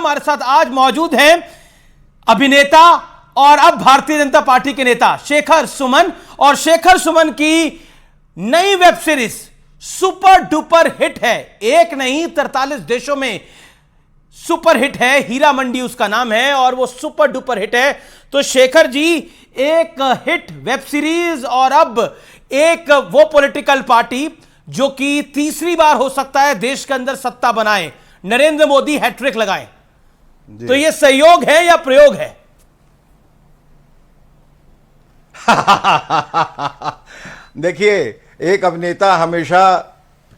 हमारे साथ आज मौजूद हैं अभिनेता और अब भारतीय जनता पार्टी के नेता शेखर सुमन। और शेखर सुमन की नई web series super duper hit है, एक नहीं 43 देशों में सुपर हिट है। हीरा मंडी उसका नाम है और वो सुपर डुपर हिट है। तो शेखर जी, एक हिट वेब सीरीज और अब एक वो पॉलिटिकल पार्टी जो कि तीसरी बार हो सकता है देश के अंदर सत्ता बनाए, नरेंद्र मोदी हैट्रिक लगाए। तो ये सहयोग है या प्रयोग है? देखिए, एक अभिनेता हमेशा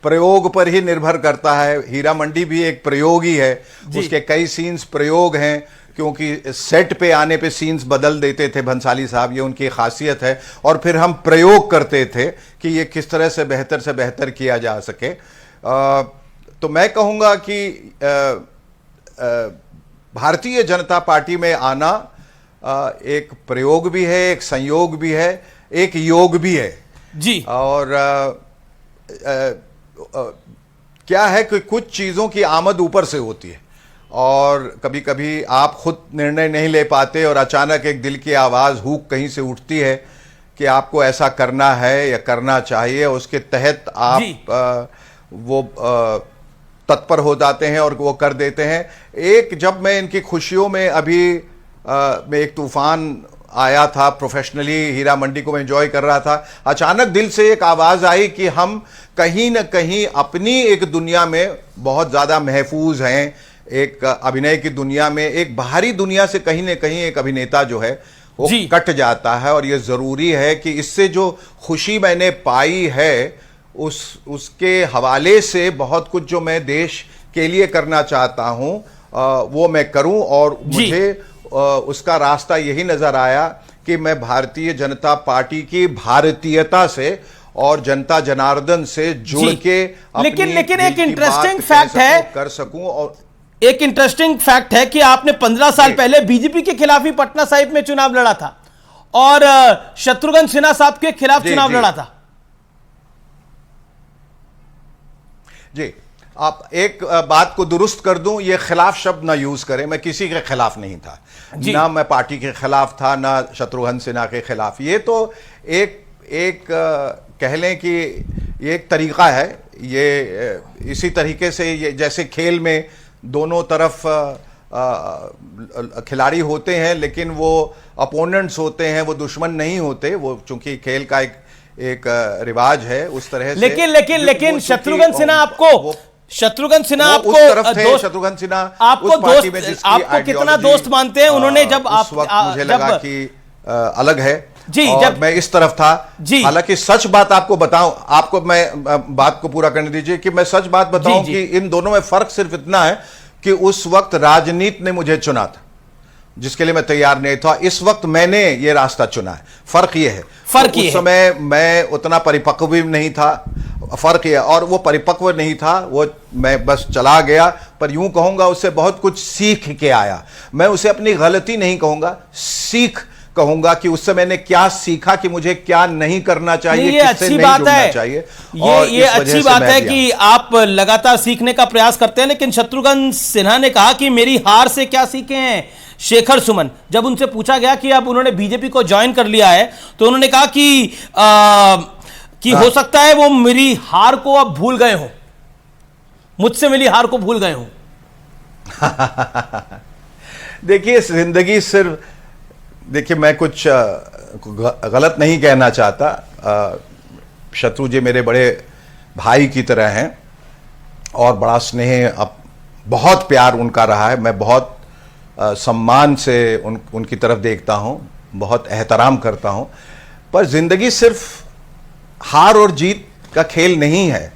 प्रयोग पर ही निर्भर करता है। हीरा मंडी भी एक प्रयोग ही है, उसके कई सीन्स प्रयोग हैं, क्योंकि सेट पे आने पे सीन्स बदल देते थे भंसाली साहब, ये उनकी खासियत है। और फिर हम प्रयोग करते थे कि ये किस तरह से बेहतर किया जा सके। तो मैं कहूँगा कि भारतीय जनता पार्टी में आना एक प्रयोग भी है, एक संयोग भी है, एक योग भी है जी। और क्या है कि कुछ चीज़ों की आमद ऊपर से होती है और कभी कभी आप खुद निर्णय नहीं ले पाते और अचानक एक दिल की आवाज़ हुक कहीं से उठती है कि आपको ऐसा करना है या करना चाहिए। उसके तहत आप वो तत्पर हो जाते हैं और वो कर देते हैं। एक जब मैं इनकी खुशियों में अभी में एक तूफान आया था, प्रोफेशनली हीरा मंडी को मैं एंजॉय कर रहा था, अचानक दिल से एक आवाज़ आई कि हम कहीं ना कहीं अपनी एक दुनिया में बहुत ज़्यादा महफूज हैं। एक अभिनय की दुनिया में, एक बाहरी दुनिया से कहीं ना कहीं एक अभिनेता जो है वो कट जाता है। और ये ज़रूरी है कि इससे जो खुशी मैंने पाई है उसके हवाले से बहुत कुछ जो मैं देश के लिए करना चाहता हूँ वो मैं करूँ। और मुझे उसका रास्ता यही नजर आया कि मैं भारतीय जनता पार्टी की भारतीयता से और जनता जनार्दन से जुड़ के लेकिन एक इंटरेस्टिंग फैक्ट है कर सकूं। और एक इंटरेस्टिंग फैक्ट है कि आपने 15 साल पहले बीजेपी के खिलाफ ही पटना साहिब में चुनाव लड़ा था और शत्रुघ्न सिन्हा साहब के खिलाफ चुनाव लड़ा था। जी, आप एक बात को दुरुस्त कर दूं, ये खिलाफ शब्द ना यूज करें। मैं किसी के खिलाफ नहीं था, ना मैं पार्टी के खिलाफ था, ना शत्रुघ्न सिन्हा के खिलाफ। ये तो एक कह लें कि ये एक तरीका है। ये इसी तरीके से, ये जैसे खेल में दोनों तरफ खिलाड़ी होते हैं लेकिन वो अपोनेंट्स होते हैं, वो दुश्मन नहीं होते। वो चूंकि खेल का एक रिवाज है उस तरह से। लेकिन शत्रुघ्न सिन्हा आपको शत्रुघ्न सिन्हा आपको कितना दोस्त मानते हैं? उन्होंने जब उस वक्त मुझे लगा कि अलग है जी, और जब मैं इस तरफ था जी। हालांकि सच बात आपको बताऊं, आपको मैं बात को पूरा करने दीजिए कि मैं सच बात बताऊं कि इन दोनों में फर्क सिर्फ इतना है कि उस वक्त राजनीति ने मुझे चुना था जिसके लिए मैं तैयार नहीं था। इस वक्त मैंने ये रास्ता चुना है। फर्क ये है, उस समय मैं उतना परिपक्व भी नहीं था, फर्क ये। और वो परिपक्व नहीं था, वो मैं बस चला गया, पर यूं कहूंगा उससे बहुत कुछ सीख के आया। मैं उसे अपनी गलती नहीं कहूंगा, सीख कहूंगा कि उससे मैंने क्या सीखा कि मुझे क्या नहीं करना चाहिए, ये अच्छी बात है। चाहिए। ये अच्छी बात है कि आप लगातार सीखने का प्रयास करते हैं। लेकिन शत्रुघ्न सिन्हा ने कहा कि मेरी हार से क्या सीखे हैं शेखर सुमन। जब उनसे पूछा गया कि अब उन्होंने बीजेपी को ज्वाइन कर लिया है तो उन्होंने कहा कि हो सकता है वो मेरी हार को अब भूल गए हो, मुझसे मिली हार को भूल गए हो। देखिए, जिंदगी सिर्फ, देखिए मैं कुछ गलत नहीं कहना चाहता। शत्रु जी मेरे बड़े भाई की तरह हैं और बड़ा स्नेह, अब बहुत प्यार उनका रहा है। मैं बहुत सम्मान से उनकी तरफ देखता हूं, बहुत एहतराम करता हूं। पर जिंदगी सिर्फ हार और जीत का खेल नहीं है।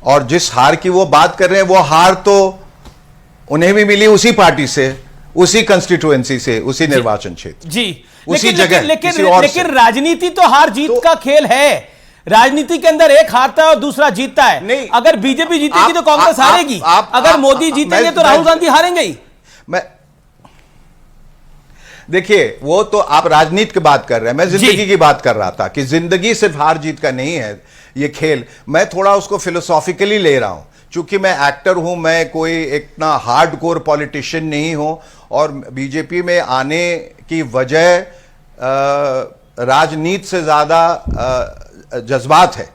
और जिस हार की वो बात कर रहे हैं वो हार तो उन्हें भी मिली उसी पार्टी से, उसी कंस्टिट्यूएंसी से, उसी निर्वाचन क्षेत्र जी, उसी जगह। लेकिन राजनीति तो हार जीत का खेल है। राजनीति के अंदर एक हारता है और दूसरा जीतता है। नहीं, अगर बीजेपी जीतेगी तो कांग्रेस हारेगी, अगर मोदी जीतेंगे तो राहुल गांधी हारेंगे ही। देखिए, वो तो आप राजनीति की बात कर रहे हैं, मैं जिंदगी की बात कर रहा था कि जिंदगी सिर्फ हार जीत का नहीं है। ये खेल, मैं थोड़ा उसको फिलोसॉफिकली ले रहा हूं। चूंकि मैं एक्टर हूं, मैं कोई इतना हार्डकोर पॉलिटिशियन नहीं हूं, और बीजेपी में आने की वजह राजनीति से ज्यादा जज्बात है,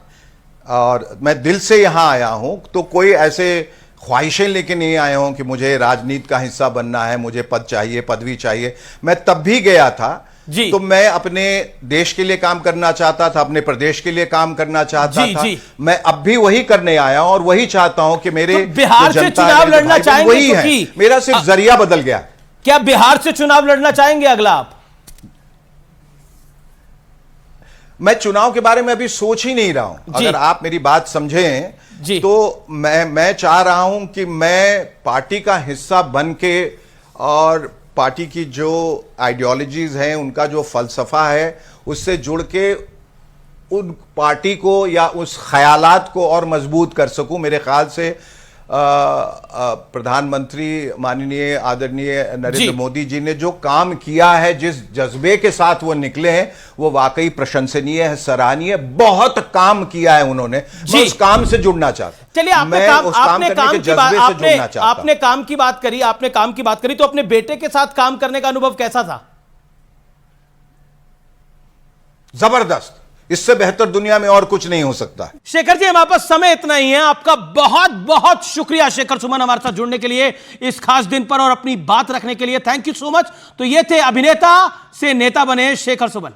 और मैं दिल से यहां आया हूं। तो कोई ऐसे ख्वाहिशें लेके नहीं आया हूं कि मुझे राजनीति का हिस्सा बनना है, मुझे पद चाहिए, पदवी चाहिए। मैं तब भी गया था जी। तो मैं अपने देश के लिए काम करना चाहता था, अपने प्रदेश के लिए काम करना चाहता था। मैं अब भी वही करने आया हूं और वही चाहता हूं कि मेरे तो बिहार से चुनाव लड़ना चाहेंगे, वही है, मेरा सिर्फ जरिया बदल गया। क्या बिहार से चुनाव लड़ना चाहेंगे अगला आप? मैं चुनाव के बारे में अभी सोच ही नहीं रहा हूं। अगर आप मेरी बात समझें तो मैं चाह रहा हूं कि मैं पार्टी का हिस्सा बन के, और पार्टी की जो आइडियोलॉजीज हैं, उनका जो फलसफा है, उससे जुड़ के उन पार्टी को या उस ख्यालात को और मजबूत कर सकूं। मेरे ख्याल से प्रधानमंत्री माननीय आदरणीय नरेंद्र मोदी जी ने जो काम किया है, जिस जज्बे के साथ वो निकले हैं, वो वाकई प्रशंसनीय है, सराहनीय। बहुत काम किया है उन्होंने, मैं उस काम से जुड़ना चाहता हूं। चलिए, आपने काम की बात करी, तो अपने बेटे के साथ काम करने का अनुभव कैसा था? जबरदस्त, इससे बेहतर दुनिया में और कुछ नहीं हो सकता। शेखर जी, हमारे पास समय इतना ही है। आपका बहुत बहुत शुक्रिया शेखर सुमन, हमारे साथ जुड़ने के लिए इस खास दिन पर और अपनी बात रखने के लिए। Thank you so much. तो ये थे अभिनेता से नेता बने शेखर सुमन।